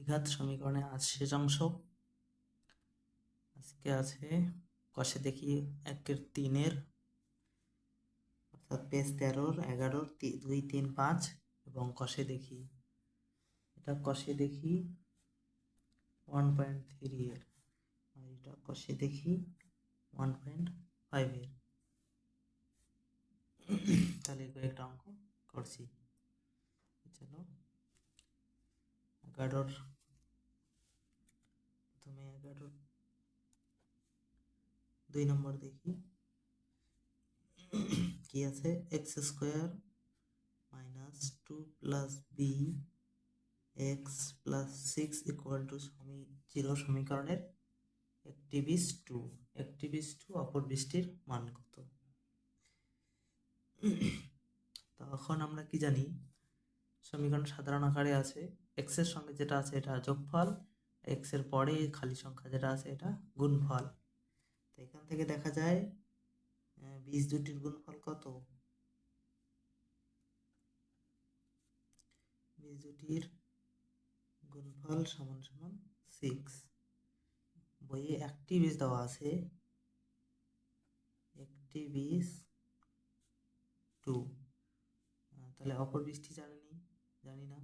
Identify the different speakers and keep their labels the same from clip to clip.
Speaker 1: দ্বিঘাত সমীকরণে আজ শেষ অংশ। আজকে আছে কষে দেখি 1/3 অর্থাৎ পেজ 13, 11, 2, 3, 5 এবং কষে দেখি, এটা কষে দেখি 1.3 এর, আর এটা কষে দেখি 1.5 এর। তাহলে কয়েকটা অঙ্ক করছি। চলো 11 প্রথমে 11 2 নম্বর দেখি কি আছে। x² - 2 + b x + 6 = 0 সমীকরণের একটি বীজ 2, একটি বীজ 2 অপর বীজটির মান কত? তখন আমরা কি জানি, সমীকরণ সাধারণ আকারে আছে, x এর সঙ্গে যেটা আছে এটা যোগফল, x এর পরে খালি সংখ্যা যেটা আছে এটা গুণফল। তো এখান থেকে দেখা যায় বীজ দুটির গুণফল কত? বীজ দুটির গুণফল সমান সমান 6। বইয়ে একটি বীজ দেওয়া আছে, একটি বীজ 2, তাহলে অপর বীজটি জানি না,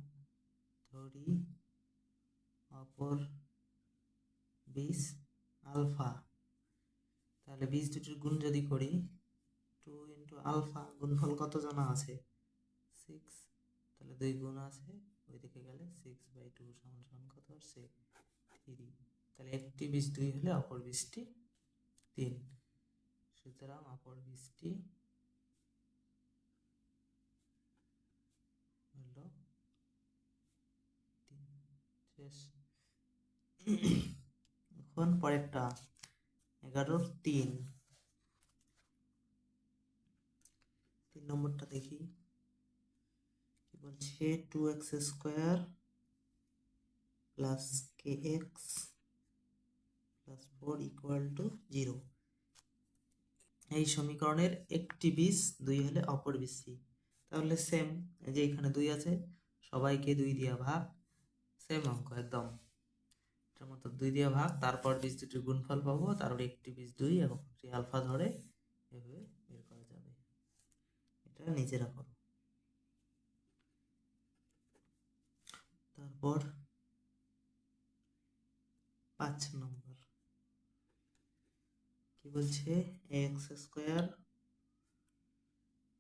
Speaker 1: ধরি অপর বীজ আলফা। তাহলে বীজ দুটির গুণ যদি করি 2 × আলফা, গুণফল কত জানা আছে? 6। তাহলে 2 গুণ আছে, ওই দিকে গেলে 6/2 সমান কত আসছে? 3। তাহলে একটি বীজ 2 হলে অপর বীজটি 3। সুতরাং অপর বীজটি হলো 3। শেষ। এখন পরেরটা 11/3 নম্বরটা দেখি কি বলছে। 2x² + kx + 4 = 0। এই সমীকরণের একটি বীজ 2 হলে অপর বীজ 3। তাহলে সেম, এই যে এখানে 2 আছে, সবাইকে 2 দিয়ে ভাগ, সেম অঙ্ক একদম এটার মতো 2 দিয়ে ভাগ, তারপর বীজ দুটির গুণফল পাবো, তারপর একটি বীজ 2 এবং আলফা ধরে এভাবে বের করা যাবে। এটা নিজেরা করো। তারপর 5 নম্বর কি বলছে। x²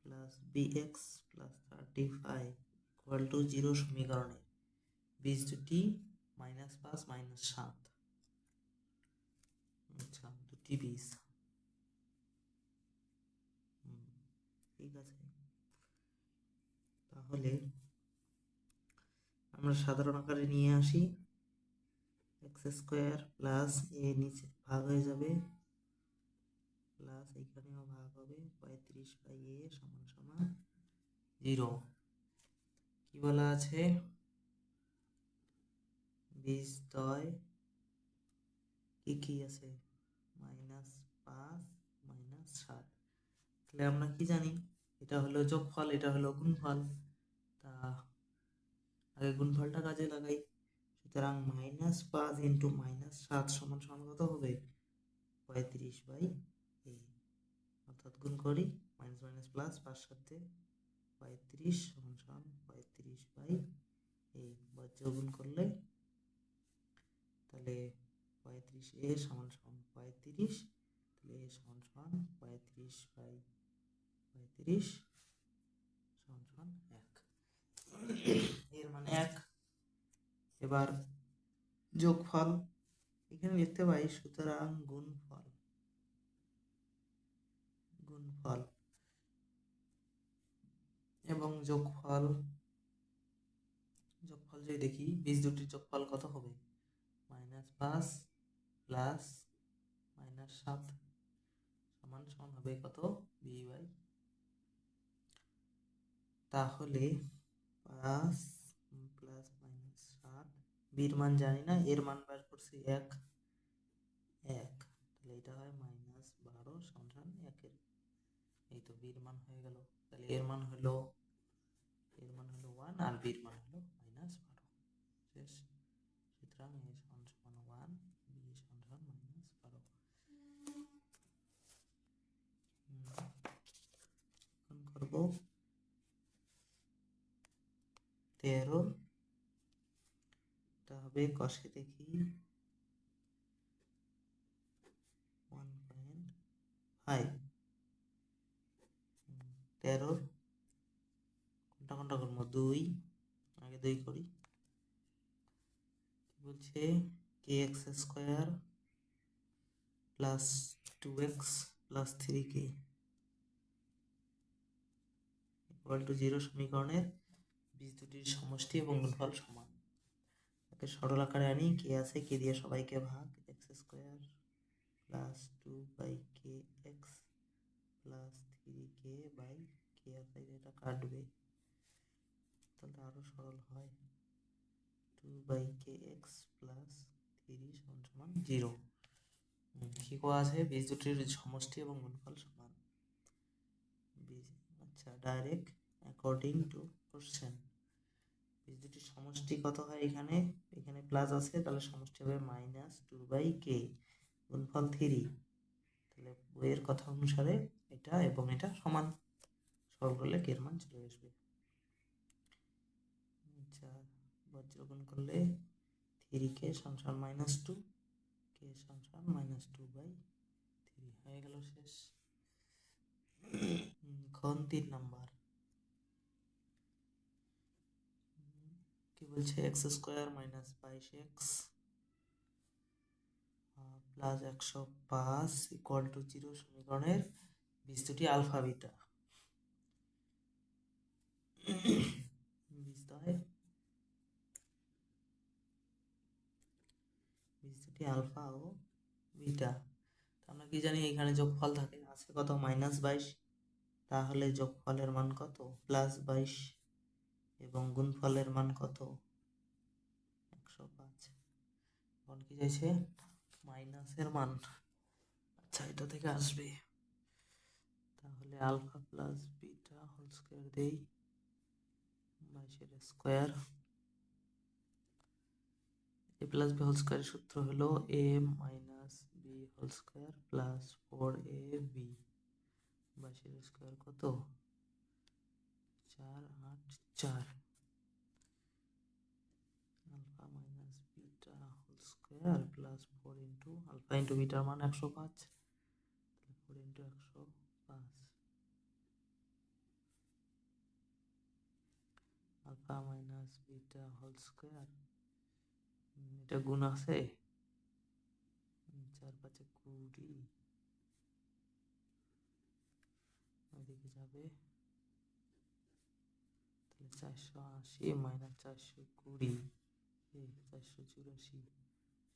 Speaker 1: + bx + 35 = 0 সমীকরণের বীজ দুটি -5 - 7। আচ্ছা, দুটি বীজ, ঠিক আছে। তাহলে আমরা সাধারণ আকারে নিয়ে আসি। x² + a নিচে ভাগ হয়ে যাবে, প্লাস এখানেও ভাগ হবে, 35/a = 0। কি বলা আছে? বীজদ্বয় কি কি আছে? -5 - 7। তাহলে আমরা কি জানি, এটা হলো যোগফল, এটা হলো গুণফল। তা আগে গুণফলটা কাজে লাগাই। সুতরাং -5 × -7 = কত হবে? 35/a। অর্থাৎ গুণ করি, মাইনাস প্লাস, 5 সাথে 35 = 35/a। বজ্র গুণ করলে তাহলে 35a = 35, তাহলে a = 35/35 = 1। এর মানে 1। এবার যোগফল এখানে লিখতে পারি, সুতরাং গুণফল এবং যোগফল যদি দেখি, বীজ দুটির যোগফল কত হবে? -5 + -7 সমান হবে কত? b/। তাহলে 5 + -7, বির মান জানি না, এর মান বের করছি 1। তাহলে এটা হয় -12 = 1 এর। এই তো বির মান হয়ে গেল। তাহলে এর মান হলো 1 আর বির মান হলো -12। শেষ। সুতরাং a সমান সমান 1, b সমান সমান -12। এখন করব 13, এটা হবে কষে দেখি 1.5। 13 কোনটা কোনটা করবো, 2, আগে 2 করি। বলছে kx² plus 2x plus 3k equal to 0 সমীকরণের বীজ দুটির সমষ্টি এবং গুণফল সমান। একে সরল আকারে আনি, কে আছে, কে দিয়ে সবাইকে ভাগ, x² plus 2/kx plus 3k by কে আছে, এটা কাটবে তাহলে আরো সরল হয়, 2/kx প্লাস 3 সমান সমান 0। কি কোয়া আছে, বীজ দুটির সমষ্টি এবং গুণফল সমান। আচ্ছা, ডাইরেক্ট অ্যাকর্ডিং টু কোশ্চেন বীজ দুটির সমষ্টি কত হয়, এখানে প্লাস আছে, তাহলে সমষ্টি হবে -2/k, গুণফল 3, তাহলে বইয়ের কথা অনুসারে এটা এবং এটা সমান, সরল করলে কে এর মান চলে আসবে। আচ্ছা, বজ্রগুণ করলে 3k সমান -2, k সমান -2/3 হয়ে গেল, শেষ। এখন 3 নাম্বার কি বলছে, x² - 22x plus 105 equal to 0 সমীকরণের বীজ দুটি আলফা বিটা। বীজ দুটি আলফা ও বিটা। আমরা কি জানি, এখানে যোগফল থাকে, আছে কত, -22, তাহলে যোগফলের মান কত, +22, এবং গুণফলের মান কত, 105। এখন কি চাইছে, মাইনাসের মান, আচ্ছা এটা থেকে আসবে, তাহলে alpha plus beta whole square দেই, 22 a প্লাস বি হোল স্কয়ারের সূত্র হলো a minus B whole square plus 4ab, 22 square কত, 484, alpha minus beta whole square plus 4 into alpha into বিটার মান 105, 4 into 105, alpha minus beta whole square, এটা গুণ আছে, 4 5 20, ওইদিকে যাবে, তাহলে 480 মাইনাস 420, 484,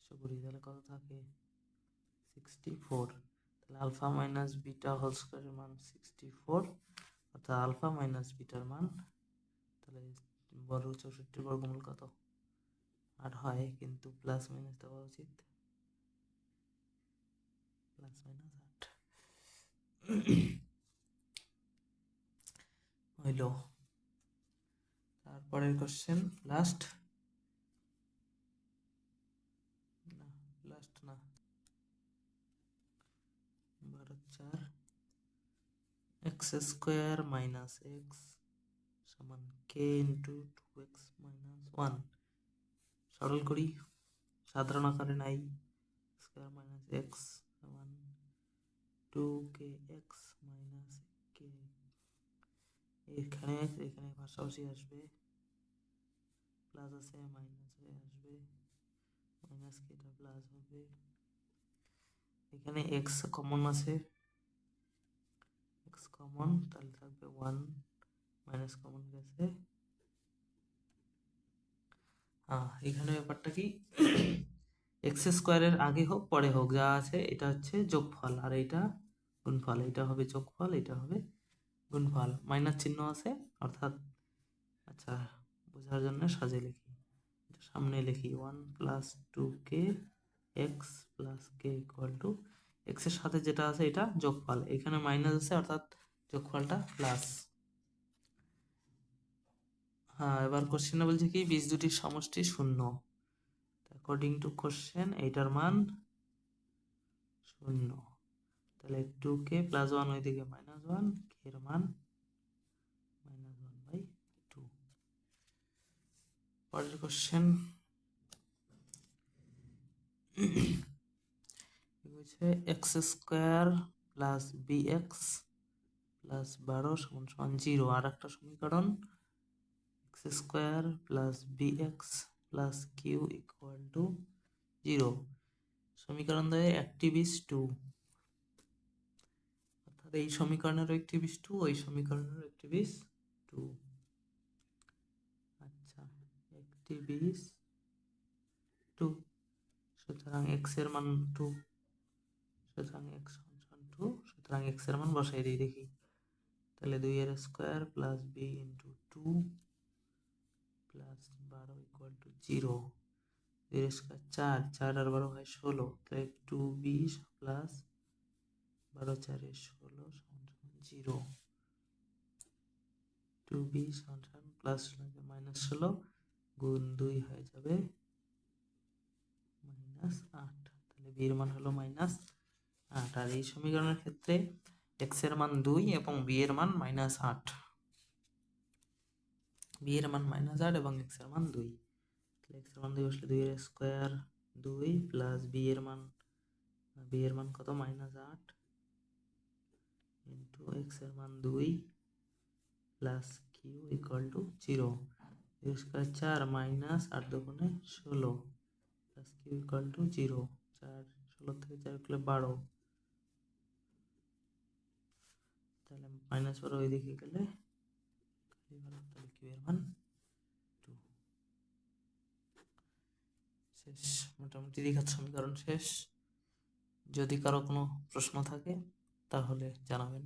Speaker 1: 120, তাহলে কত থাকে, 64। তাহলে আলফা মাইনাস বিটা হোল স্কয়ারের মান 64, অর্থাৎ আলফা মাইনাস বিটার মান, তাহলে বর্গ 64 বর্গমূল কত, 8 হয়, কিন্তু প্লাস মাইনাস দেওয়া উচিত, +-8 হইল। তারপরের কোশ্চেন, লাস্ট না, 12/4 x² মাইনাস x সমান k ইন্টু 2x মাইনাস 1, সরল করি, সাধারণ আকারে নাই, স্কয়ার মাইনাস x সমান 2kx মাইনাস k, এখানে পাশাপাশি আসবে, প্লাস আছে মাইনাস হয়ে আসবে, মাইনাস কে এটা প্লাস হবে, এখানে x কমন আছে, x কমন, তাহলে থাকবে 1, মাইনাস কমন গেছে। এখানে ব্যাপারটা কি, x² এর আগে হোক পরে হোক, যা আছে এটা হচ্ছে যোগফল, আর এটা গুণফল, এটা হবে যোগফল, এটা হবে গুণফল, মাইনাস চিহ্ন আছে, অর্থাৎ, আচ্ছা বোঝার জন্য সাজে লিখি, সামনে লিখি 1 plus 2k x plus k equal to, x এর সাথে যেটা আছে এটা যোগফল, এখানে মাইনাস আছে, অর্থাৎ যোগফলটা প্লাস। এবার কোশ্চেনে বলছে কি, বীজ দুটির সমষ্টি 0। অ্যাকর্ডিং টু কোশ্চেন এইটার মান 0, তাহলে 2k + 1 ওইদিকে -1, k এর মান -1/2। পরের কোশ্চেন হচ্ছে x² + bx + 12 = 0। আর একটা সমীকরণ x² + bx + q = 0। সমীকরণ দেয় একটি বীজ 2, অর্থাৎ এই সমীকরণেরও একটি বীজ 2, ওই সমীকরণেরও একটি বীজ 2। আচ্ছা, একটি বীজ 2, সুতরাং x এর মান 2, সুতরাং x = 2, সুতরাং x এর মান বসাই দিই দেখি। তাহলে 2 এর square plus b into 2 plus 12 = 0। 2 এর স্কয়ার 4, 4 আর 12 হয় 16, তাহলে 2b প্লাস 12 4 এ 16 = 0। 2b প্লাস -16 গুণ 2 হয়ে যাবে -8, তাহলে b এর মান হলো -8। আর এই সমীকরণের ক্ষেত্রে x এর মান 2 এবং b এর মান -8, b এর মান -8 এবং x এর মান 2। তাহলে x এর মান 2 বসলে 2 এর স্কয়ার 2 প্লাস b এর মান কত -8 ইন্টু x এর মান 2 প্লাস q = 0। 2 স্কয়ার 4 -8 দুগুণে 16 প্লাস q = 0। 4 16 থেকে 4 গেলে 12, তাহলে -12 ওইদিকে গেলে তাহলে q এর মান 2। শেষ, মোটামুটি দ্বিঘাত সমীকরণ শেষ। যদি কারো কোনো প্রশ্ন থাকে তাহলে জানাবেন।